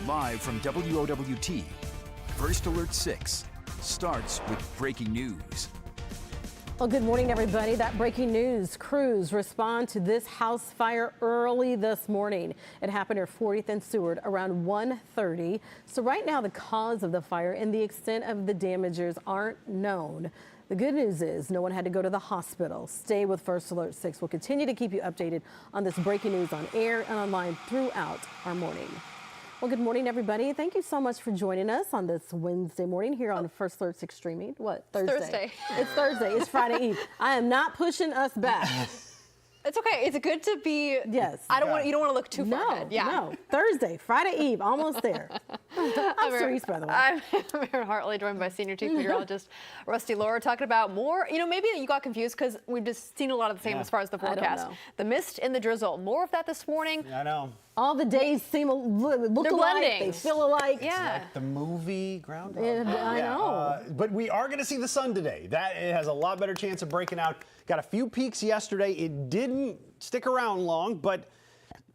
Live from WOWT, First Alert 6 starts with breaking news. Well, good morning, everybody. That breaking news: crews respond to this house fire early this morning. It happened near 40th and Seward around 1:30. So right now, the cause of the fire and the extent of the damages aren't known. The good news is no one had to go to the hospital. Stay with First Alert 6. We'll continue to keep you updated on this breaking news on air and online throughout our morning. Well, good morning, everybody. Thank you so much for joining us on this Wednesday morning here on First Alert 6 streaming. What? Thursday. It's Thursday. It's Friday Eve. I am not pushing us back. It's okay. It's good to be. Yes. You don't want to look too far ahead. Yeah. No. Thursday, Friday Eve, almost there. I'm Cerise, by the way. I'm Aaron Hartley, joined by senior chief meteorologist Rusty Laura, talking about more. Maybe you got confused because we've just seen a lot of the same as far as the forecast. The mist and the drizzle. More of that this morning. Yeah, I know. All the days look alike. They feel alike. Yeah. Like the movie Groundhog. I know. But we are going to see the sun today. It has a lot better chance of breaking out. Got a few peaks yesterday. It didn't stick around long, but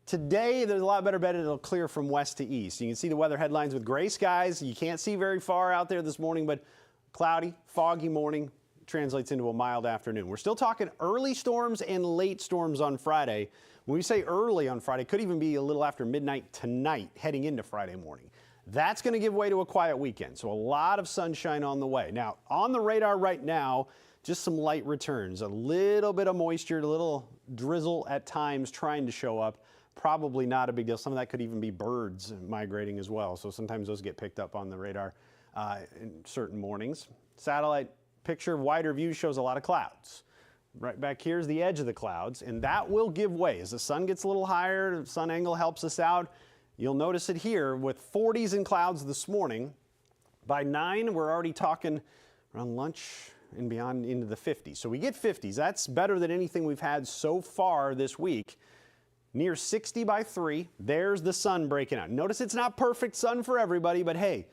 today there's a lot better bet it'll clear from west to east. You can see the weather headlines with gray skies. You can't see very far out there this morning, but cloudy, foggy morning translates into a mild afternoon. We're still talking early storms and late storms on Friday. When we say early on Friday, it could even be a little after midnight tonight heading into Friday morning. That's going to give way to a quiet weekend, so a lot of sunshine on the way. Now, on the radar right now, just some light returns, a little bit of moisture, a little drizzle at times trying to show up. Probably not a big deal. Some of that could even be birds migrating as well, so sometimes those get picked up on the radar in certain mornings. Satellite picture, wider view shows a lot of clouds. Right back here is the edge of the clouds, and that will give way. As the sun gets a little higher, the sun angle helps us out. You'll notice it here with 40s and clouds this morning. By 9, we're already talking around lunch and beyond into the 50s. So we get 50s. That's better than anything we've had so far this week. Near 60 by 3, there's the sun breaking out. Notice it's not perfect sun for everybody, but hey,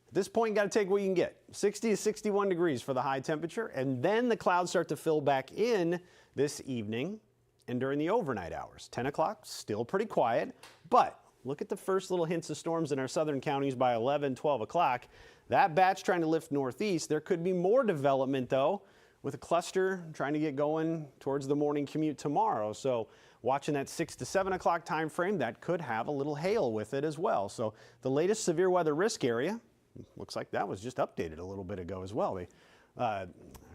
at this point, you got to take what you can get. 60 to 61 degrees for the high temperature, and then the clouds start to fill back in this evening and during the overnight hours. 10 o'clock, still pretty quiet, but look at the first little hints of storms in our southern counties by 11, 12 o'clock. That batch trying to lift northeast. There could be more development, though, with a cluster trying to get going towards the morning commute tomorrow. So watching that 6 to 7 o'clock time frame, that could have a little hail with it as well. So the latest severe weather risk area, looks like that was just updated a little bit ago as well. They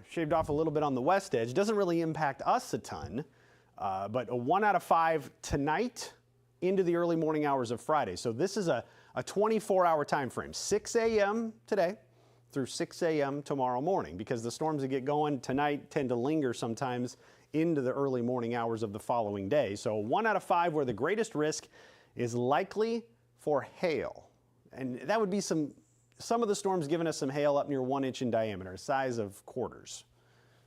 shaved off a little bit on the west edge. Doesn't really impact us a ton, but a 1 out of 5 tonight into the early morning hours of Friday. So this is a 24-hour time frame, 6 a.m. today through 6 a.m. tomorrow morning, because the storms that get going tonight tend to linger sometimes into the early morning hours of the following day. So 1 out of 5 where the greatest risk is likely for hail. And that would be some of the storms giving us some hail up near 1 inch in diameter, size of quarters.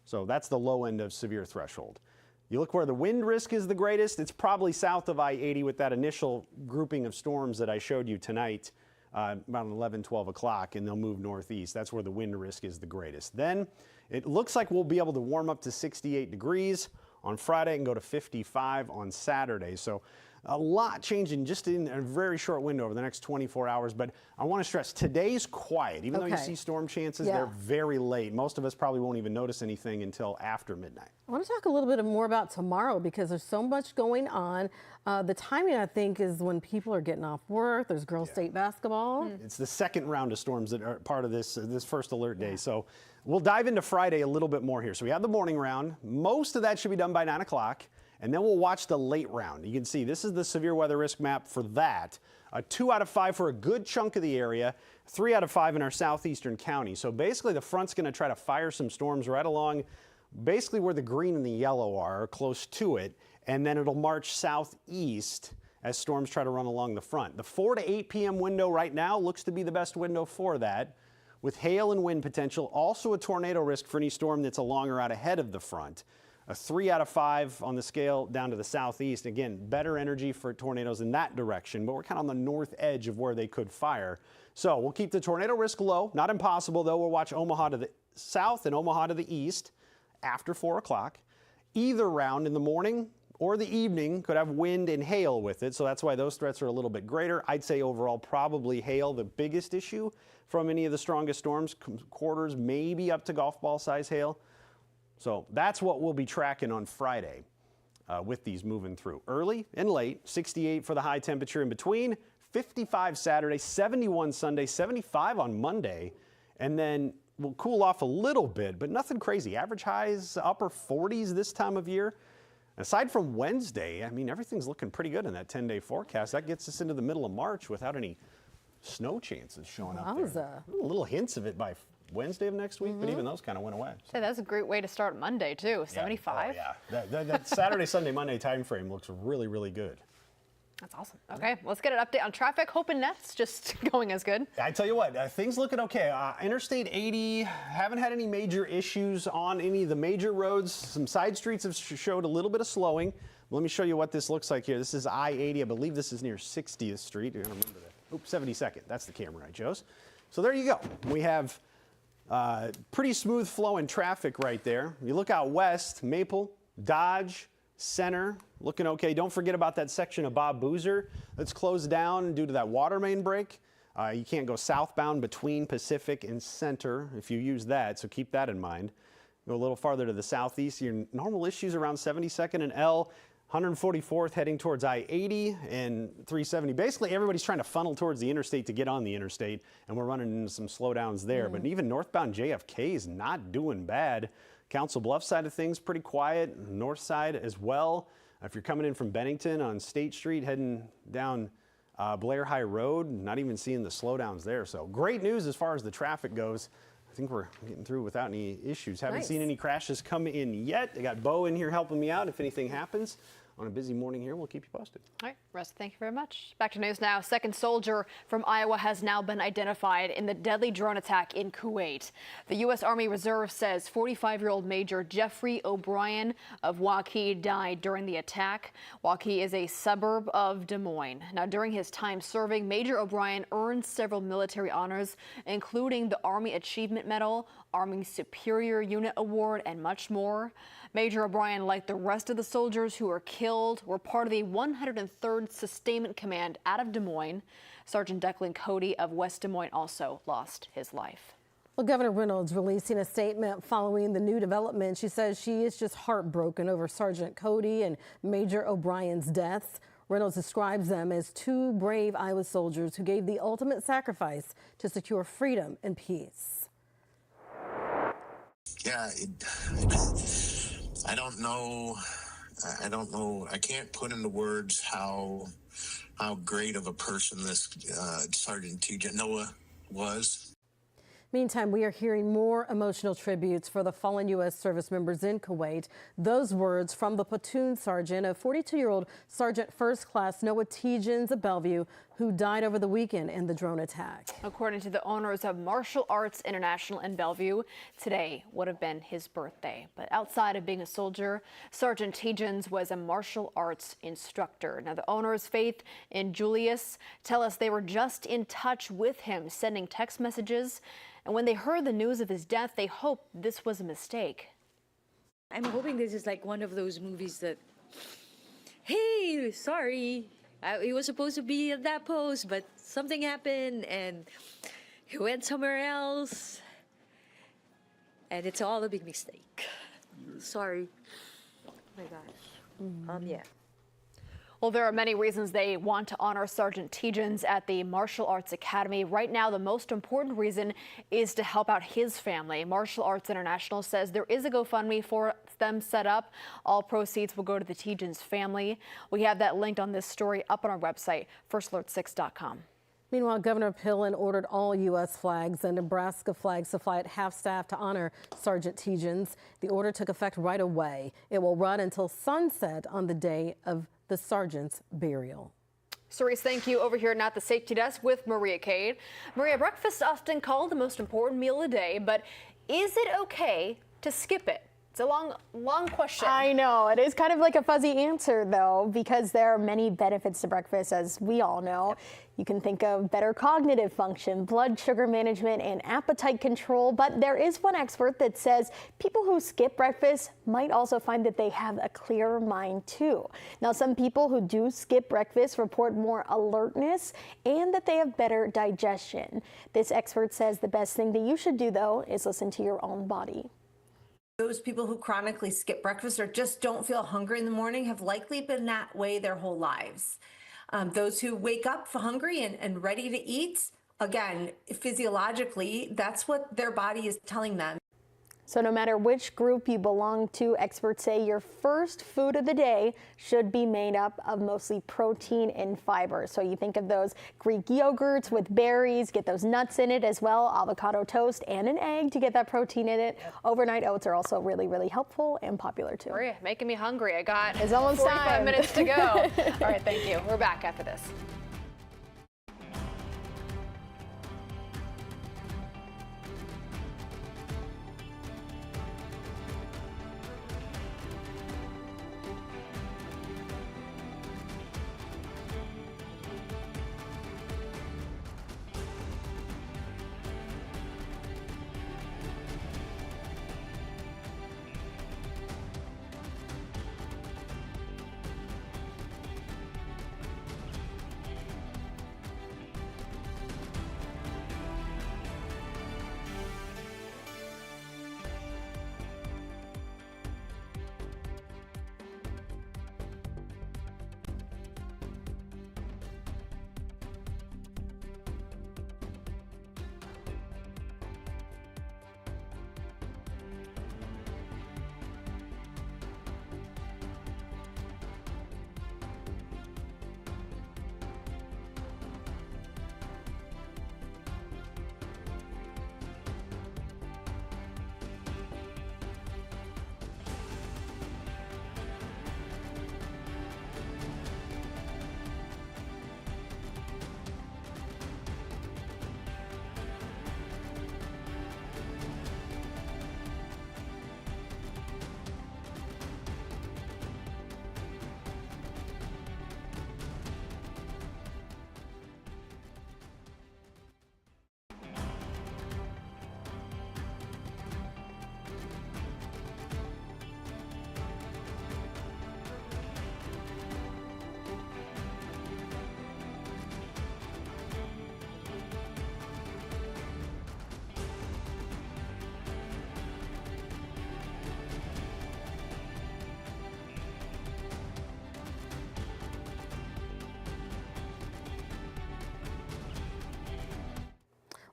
So that's the low end of severe threshold. You look where the wind risk is the greatest, it's probably south of I-80 with that initial grouping of storms that I showed you tonight, about 11, 12 o'clock, and they'll move northeast. That's where the wind risk is the greatest. Then it looks like we'll be able to warm up to 68 degrees on Friday and go to 55 on Saturday. So a lot changing just in a very short window over the next 24 hours. But I want to stress, today's quiet. Even though you see storm chances, they're very late. Most of us probably won't even notice anything until after midnight. I want to talk a little bit more about tomorrow because there's so much going on. The timing, I think, is when people are getting off work. There's girls' state basketball. It's the second round of storms that are part of this first alert day. So we'll dive into Friday a little bit more here. So we have the morning round. Most of that should be done by 9 o'clock. And then we'll watch the late round. You can see this is the severe weather risk map for that. A 2 out of 5 for a good chunk of the area, 3 out of 5 in our southeastern county. So basically the front's going to try to fire some storms right along basically where the green and the yellow are, or close to it, and then it'll march southeast as storms try to run along the front. The 4 to 8 p.m. window right now looks to be the best window for that, with hail and wind potential, also a tornado risk for any storm that's along or out ahead of the front. A 3 out of 5 on the scale down to the southeast. Again, better energy for tornadoes in that direction, but we're kind of on the north edge of where they could fire. So we'll keep the tornado risk low. Not impossible, though. We'll watch Omaha to the south and Omaha to the east after 4 o'clock. Either round in the morning or the evening could have wind and hail with it, so that's why those threats are a little bit greater. I'd say overall probably hail the biggest issue from any of the strongest storms, quarters, maybe up to golf ball size hail. So that's what we'll be tracking on Friday with these moving through. Early and late, 68 for the high temperature in between, 55 Saturday, 71 Sunday, 75 on Monday, and then we'll cool off a little bit, but nothing crazy. Average highs upper 40s this time of year. Aside from Wednesday, I mean, everything's looking pretty good in that 10-day forecast. That gets us into the middle of March without any snow chances showing up there. Little hints of it by Wednesday of next week, but even those kind of went away. So that's a great way to start Monday, too. 75. Yeah. That Saturday, Sunday, Monday time frame looks really, really good. That's awesome. Okay, let's get an update on traffic. Hoping Nets just going as good. I tell you what, things looking okay. Interstate 80, haven't had any major issues on any of the major roads. Some side streets have showed a little bit of slowing. Let me show you what this looks like here. This is I-80. I believe this is near 60th Street. You're going to remember that. Oops, 72nd. That's the camera I chose. So there you go. We have pretty smooth flowing traffic right there. You look out west, Maple, Dodge, Center, looking okay. Don't forget about that section of Bob Boozer that's closed down due to that water main break. You can't go southbound between Pacific and Center if you use that, so keep that in mind. Go a little farther to the southeast. Your normal issues around 72nd and L, 144th heading towards I-80 and 370. Basically, everybody's trying to funnel towards the interstate to get on the interstate, and we're running into some slowdowns there. But even northbound JFK is not doing bad. Council Bluffs side of things pretty quiet, north side as well. If you're coming in from Bennington on State Street, heading down Blair High Road, not even seeing the slowdowns there. So great news as far as the traffic goes. I think we're getting through without any issues. Haven't seen any crashes come in yet. I got Bo in here helping me out if anything happens. On a busy morning here, we'll keep you posted. All right, Russ, thank you very much. Back to news now. Second soldier from Iowa has now been identified in the deadly drone attack in Kuwait. The U.S. Army Reserve says 45-year-old Major Jeffrey O'Brien of Waukee died during the attack. Waukee is a suburb of Des Moines. Now, during his time serving, Major O'Brien earned several military honors, including the Army Achievement Medal, Army Superior Unit Award, and much more. Major O'Brien, like the rest of the soldiers who were killed, were part of the 103rd Sustainment Command out of Des Moines. Sergeant Declan Cody of West Des Moines also lost his life. Well, Governor Reynolds releasing a statement following the new development. She says she is just heartbroken over Sergeant Cody and Major O'Brien's deaths. Reynolds describes them as two brave Iowa soldiers who gave the ultimate sacrifice to secure freedom and peace. Yeah, I don't know. I can't put into words how great of a person this Sergeant T.J. Noah was. Meantime, we are hearing more emotional tributes for the fallen U.S. service members in Kuwait. Those words from the platoon sergeant of 42-year-old Sergeant First Class Noah Tegens of Bellevue, who died over the weekend in the drone attack. According to the owners of Martial Arts International in Bellevue, today would have been his birthday. But outside of being a soldier, Sergeant Tegens was a martial arts instructor. Now, the owners, Faith and Julius, tell us they were just in touch with him, sending text messages. And when they heard the news of his death, they hoped this was a mistake. I'm hoping this is like one of those movies that, hey, sorry, he was supposed to be at that post, but something happened and he went somewhere else. And it's all a big mistake. Sorry. Oh my gosh. Yeah. Well, there are many reasons they want to honor Sergeant Tegens at the Martial Arts Academy. Right now, the most important reason is to help out his family. Martial Arts International says there is a GoFundMe for them set up. All proceeds will go to the Tegens family. We have that linked on this story up on our website, firstalert6.com. Meanwhile, Governor Pillen ordered all U.S. flags and Nebraska flags to fly at half-staff to honor Sergeant Tegens. The order took effect right away. It will run until sunset on the day of the sergeant's burial. Cerise, thank you. Over here now at the safety desk with Maria Cade. Maria, breakfast often called the most important meal of the day, but is it okay to skip it? It's a long question. I know. It is kind of like a fuzzy answer, though, because there are many benefits to breakfast, as we all know. You can think of better cognitive function, blood sugar management, and appetite control. But there is one expert that says people who skip breakfast might also find that they have a clearer mind, too. Now, some people who do skip breakfast report more alertness and that they have better digestion. This expert says the best thing that you should do, though, is listen to your own body. Those people who chronically skip breakfast or just don't feel hungry in the morning have likely been that way their whole lives. Those who wake up hungry and ready to eat, again, physiologically, that's what their body is telling them. So no matter which group you belong to, experts say your first food of the day should be made up of mostly protein and fiber. So you think of those Greek yogurts with berries, get those nuts in it as well, avocado toast and an egg to get that protein in it. Overnight oats are also really, really helpful and popular too. Maria, making me hungry. I got It's almost 45 time. minutes to go. All right, thank you. We're back after this.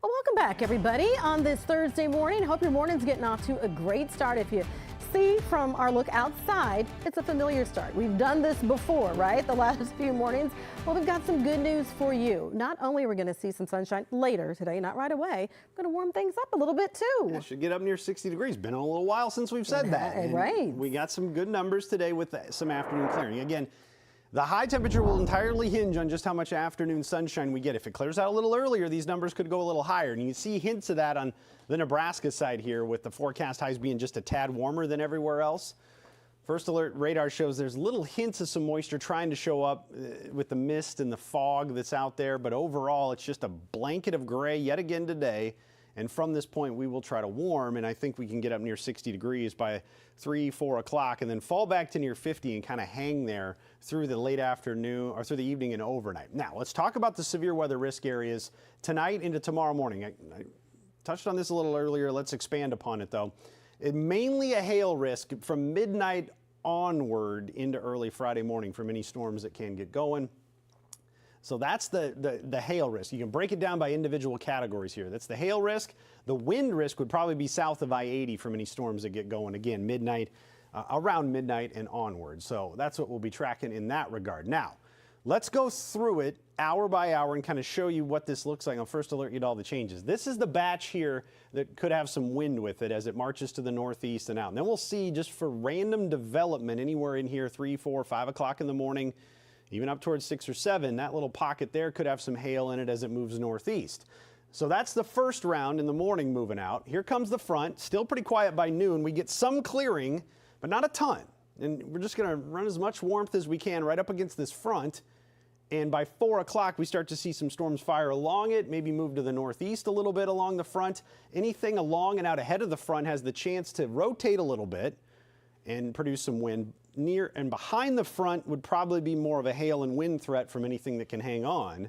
Welcome back, everybody, on this Thursday morning. Hope your morning's getting off to a great start. If you see from our look outside, it's a familiar start. We've done this before, right? The last few mornings. Well, we've got some good news for you. Not only are we going to see some sunshine later today, not right away, we're going to warm things up a little bit too. Yeah, should get up near 60 degrees. Been a little while since we've said that. And right. We got some good numbers today with some afternoon clearing. Again, the high temperature will entirely hinge on just how much afternoon sunshine we get. If it clears out a little earlier, these numbers could go a little higher. And you can see hints of that on the Nebraska side here, with the forecast highs being just a tad warmer than everywhere else. First alert radar shows there's little hints of some moisture trying to show up with the mist and the fog that's out there. But overall, it's just a blanket of gray yet again today. And from this point, we will try to warm, and I think we can get up near 60 degrees by 3, 4 o'clock, and then fall back to near 50 and kind of hang there through the late afternoon or through the evening and overnight. Now, let's talk about the severe weather risk areas tonight into tomorrow morning. I touched on this a little earlier. Let's expand upon it, though. Mainly a hail risk from midnight onward into early Friday morning from any storms that can get going. So that's the hail risk. You can break it down by individual categories here. That's the hail risk. The wind risk would probably be south of I-80 from any storms that get going. Again, midnight, around midnight and onward. So that's what we'll be tracking in that regard. Now, let's go through it hour by hour and kind of show you what this looks like. I'll first alert you to all the changes. This is the batch here that could have some wind with it as it marches to the northeast and out. And then we'll see, just for random development, anywhere in here 3, 4, 5 o'clock in the morning, even up towards 6 or 7, that little pocket there could have some hail in it as it moves northeast. So that's the first round in the morning moving out. Here comes the front, still pretty quiet by noon. We get some clearing, but not a ton. And we're just going to run as much warmth as we can right up against this front. And by 4 o'clock, we start to see some storms fire along it, maybe move to the northeast a little bit along the front. Anything along and out ahead of the front has the chance to rotate a little bit and produce some wind. Near and behind the front would probably be more of a hail and wind threat from anything that can hang on.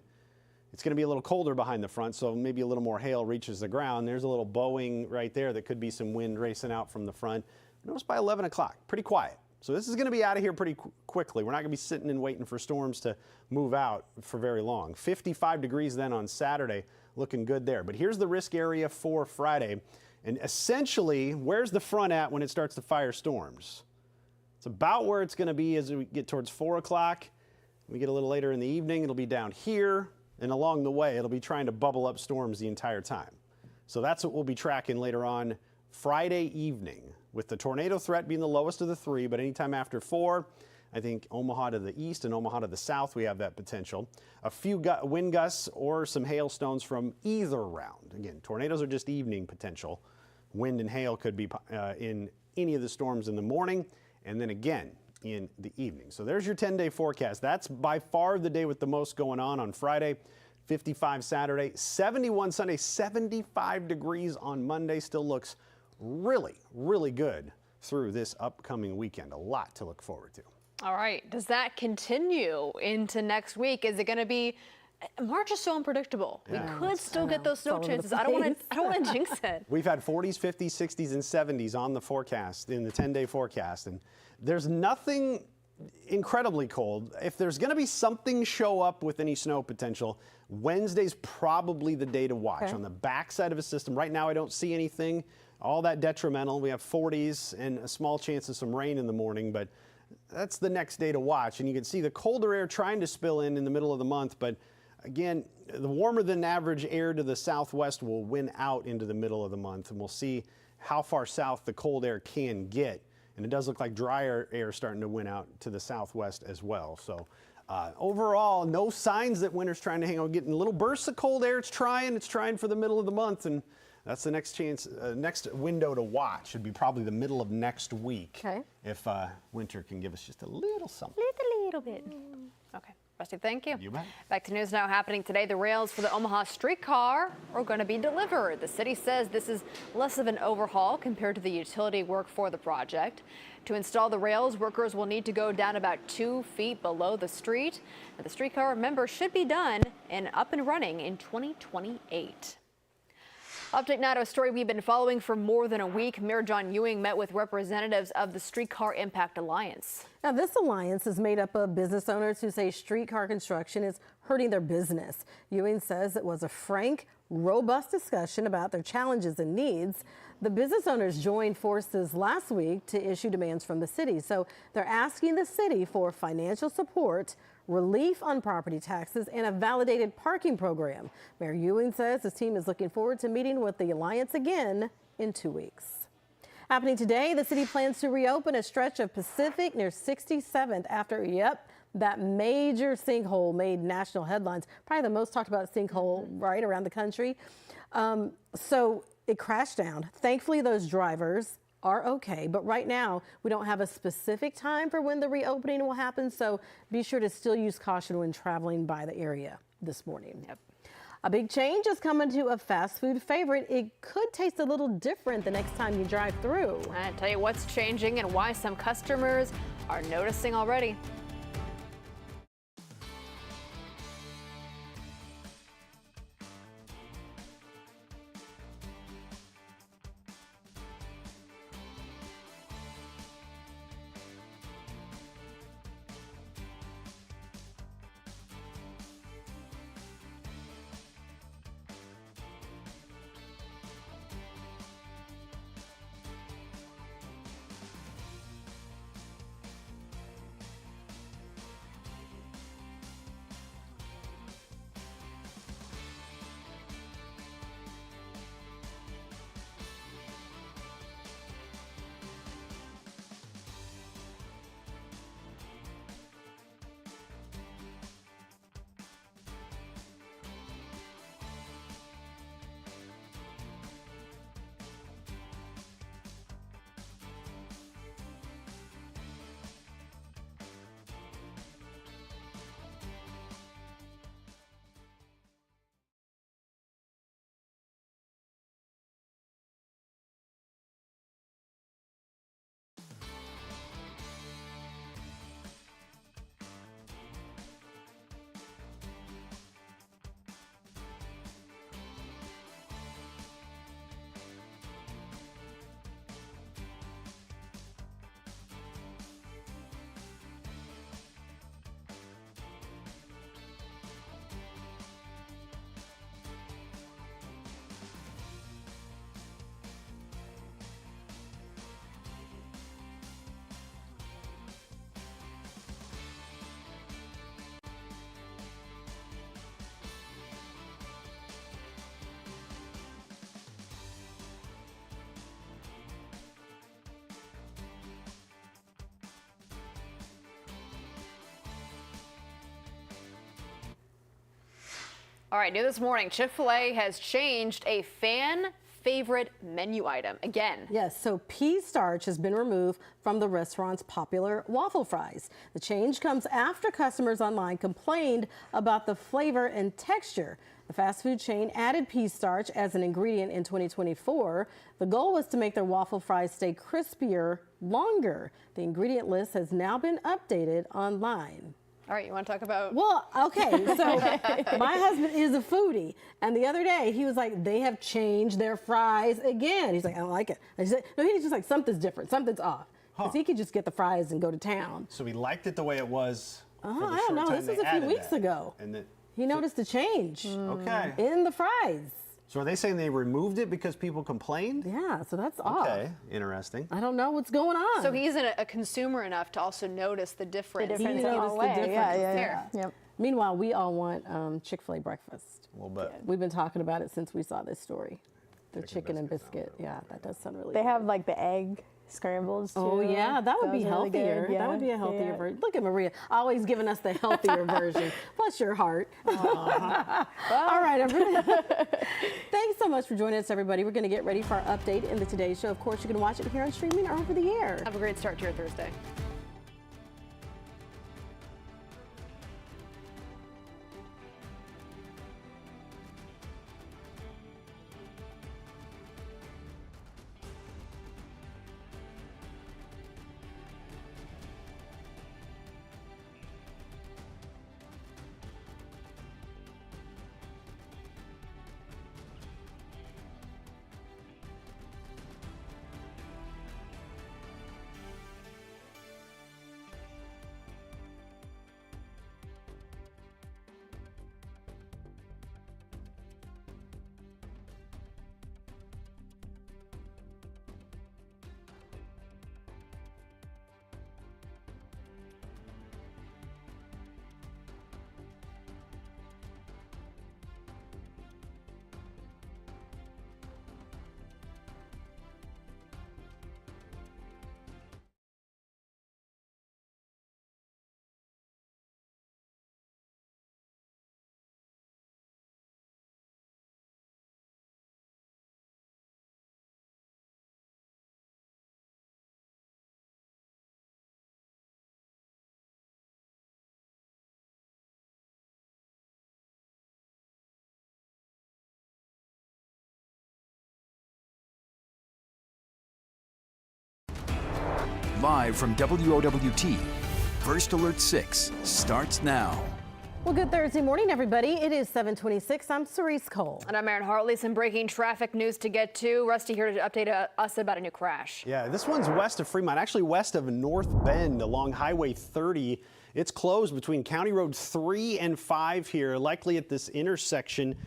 It's going to be a little colder behind the front, so maybe a little more hail reaches the ground. There's a little bowing right there that could be some wind racing out from the front. Notice by 11 o'clock, pretty quiet. So this is going to be out of here pretty quickly. We're not going to be sitting and waiting for storms to move out for very long. 55 degrees then on Saturday, looking good there. But here's the risk area for Friday. And essentially, where's the front at when it starts to fire storms? It's about where it's going to be as we get towards 4 o'clock. We get a little later in the evening, it'll be down here. And along the way, it'll be trying to bubble up storms the entire time. So that's what we'll be tracking later on Friday evening, with the tornado threat being the lowest of the three, but anytime after 4, I think Omaha to the east and Omaha to the south, we have that potential. A few wind gusts or some hailstones from either round. Again, tornadoes are just evening potential. Wind and hail could be in any of the storms in the morning, and then again in the evening. So there's your 10-day forecast. That's by far the day with the most going on Friday. 55 Saturday, 71 Sunday, 75 degrees on Monday. Still looks really, really good through this upcoming weekend. A lot to look forward to. All right. Does that continue into next week? Is it going to be? March is so unpredictable. Yeah. We could still get those snow chances. I don't want to jinx it. We've had 40s, 50s, 60s, and 70s on the forecast, in the 10-day forecast, and there's nothing incredibly cold. If there's going to be something show up with any snow potential, Wednesday's probably the day to watch. Okay. On the backside of a system, right now I don't see anything all that detrimental. We have 40s and a small chance of some rain in the morning, but that's the next day to watch. And you can see the colder air trying to spill in the middle of the month, but again, the warmer than average air to the southwest will win out into the middle of the month, and we'll see how far south the cold air can get. And it does look like drier air starting to win out to the southwest as well. So overall, no signs that winter's trying to hang on. Getting little bursts of cold air. It's trying for the middle of the month, and that's the next chance, next window to watch. Should be probably the middle of next week. Okay. If winter can give us just a little something. Little bit. Okay. Rusty, thank you. You bet. Back to news now happening today. The rails for the Omaha streetcar are going to be delivered. The city says this is less of an overhaul compared to the utility work for the project. To install the rails, workers will need to go down about 2 feet below the street. The streetcar, remember, should be done and up and running in 2028. Update now to a story we've been following for more than a week. Mayor John Ewing met with representatives of the Streetcar Impact Alliance. Now, this alliance is made up of business owners who say streetcar construction is hurting their business. Ewing says it was a frank, robust discussion about their challenges and needs. The business owners joined forces last week to issue demands from the city. So they're asking the city for financial support, relief on property taxes, and a validated parking program. Mayor Ewing says his team is looking forward to meeting with the alliance again in 2 weeks. Happening today, the city plans to reopen a stretch of Pacific near 67th after, that major sinkhole made national headlines. Probably the most talked about sinkhole right around the country. So it crashed down. Thankfully, those drivers are okay, but right now we don't have a specific time for when the reopening will happen, so be sure to still use caution when traveling by the area this morning. A big change is coming to a fast food favorite. It could taste a little different the next time you drive through. I'll tell you what's changing and why some customers are noticing already. All right, new this morning, Chick-fil-A has changed a fan favorite menu item again. Yes, so pea starch has been removed from the restaurant's popular waffle fries. The change comes after customers online complained about the flavor and texture. The fast food chain added pea starch as an ingredient in 2024. The goal was to make their waffle fries stay crispier longer. The ingredient list has now been updated online. All right, you want to talk about? Well, okay, so my husband is a foodie, and the other day he was like, they have changed their fries again. He's like, I don't like it. I said, no, he's just like, something's different, something's off. Because he could just get the fries and go to town. So he liked it the way it was. For the I don't know, short this time was they a few added weeks that. ago. And He noticed a change okay. in the fries. So are they saying they removed it because people complained? Yeah, so that's odd. Okay, interesting. I don't know what's going on. So he isn't a consumer enough to also notice the difference. He noticed the difference. There. Yep. Meanwhile, we all want Chick-fil-A breakfast. A little bit. We've been talking about it since we saw this story. The chicken and biscuit. Yeah, that does sound really They good. have like the egg scrambles too. Oh yeah, that would be Those are really healthier. good. That would be a Yeah, healthier yeah. version. Look at Maria, always giving us the healthier version. Bless your heart. All right, everybody. Thanks so much for joining us, everybody. We're going to get ready for our update in the Today Show. Of course, you can watch it here on streaming or over the air. Have a great start to your Thursday. Live from WOWT, First Alert 6 starts now. Well, good Thursday morning, everybody. It is 7:26. I'm Cerise Cole. And I'm Erin Hartley. Some breaking traffic news to get to. Rusty here to update us about a new crash. Yeah, this one's west of Fremont, actually west of North Bend along Highway 30. It's closed between County Road 3 and 5 here, likely at this intersection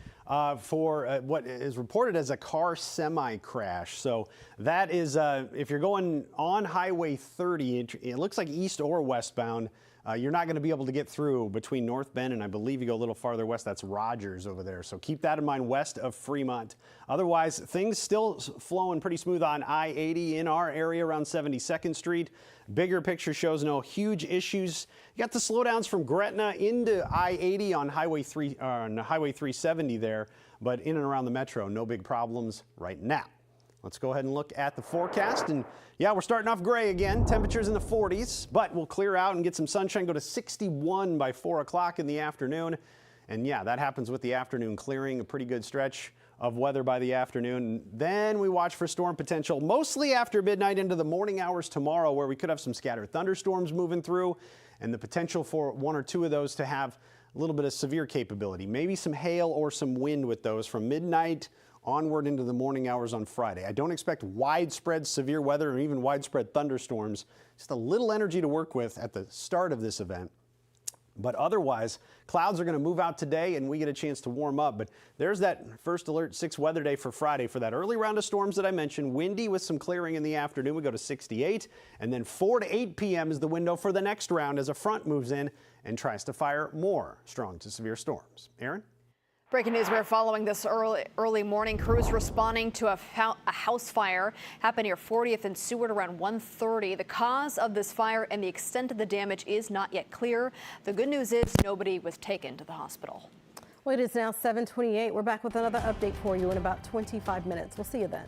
for what is reported as a car semi-crash. So that is, if you're going on Highway 30, it looks like east or westbound, you're not going to be able to get through between North Bend and I believe you go a little farther west, that's Rogers over there. So keep that in mind west of Fremont. Otherwise, things still flowing pretty smooth on I-80 in our area around 72nd Street. Bigger picture shows no huge issues. You got the slowdowns from Gretna into I-80 on Highway 370 there, but in and around the metro, no big problems right now. Let's go ahead and look at the forecast. And yeah, we're starting off gray again. Temperatures in the 40s, but we'll clear out and get some sunshine, go to 61 by 4 o'clock in the afternoon. And yeah, that happens with the afternoon clearing, a pretty good stretch of weather by the afternoon. Then we watch for storm potential, mostly after midnight into the morning hours tomorrow, where we could have some scattered thunderstorms moving through and the potential for one or two of those to have a little bit of severe capability. Maybe some hail or some wind with those from midnight onward into the morning hours on Friday. I don't expect widespread severe weather or even widespread thunderstorms. Just a little energy to work with at the start of this event. But otherwise, clouds are going to move out today and we get a chance to warm up. But there's that First Alert 6 weather day for Friday for that early round of storms that I mentioned. Windy with some clearing in the afternoon. We go to 68. And then 4 to 8 p.m. is the window for the next round as a front moves in and tries to fire more strong to severe storms. Aaron? Breaking news, we're following this early morning. Crews responding to a house fire happened near 40th and Seward around 1:30. The cause of this fire and the extent of the damage is not yet clear. The good news is nobody was taken to the hospital. Well, it is now 7:28. We're back with another update for you in about 25 minutes. We'll see you then.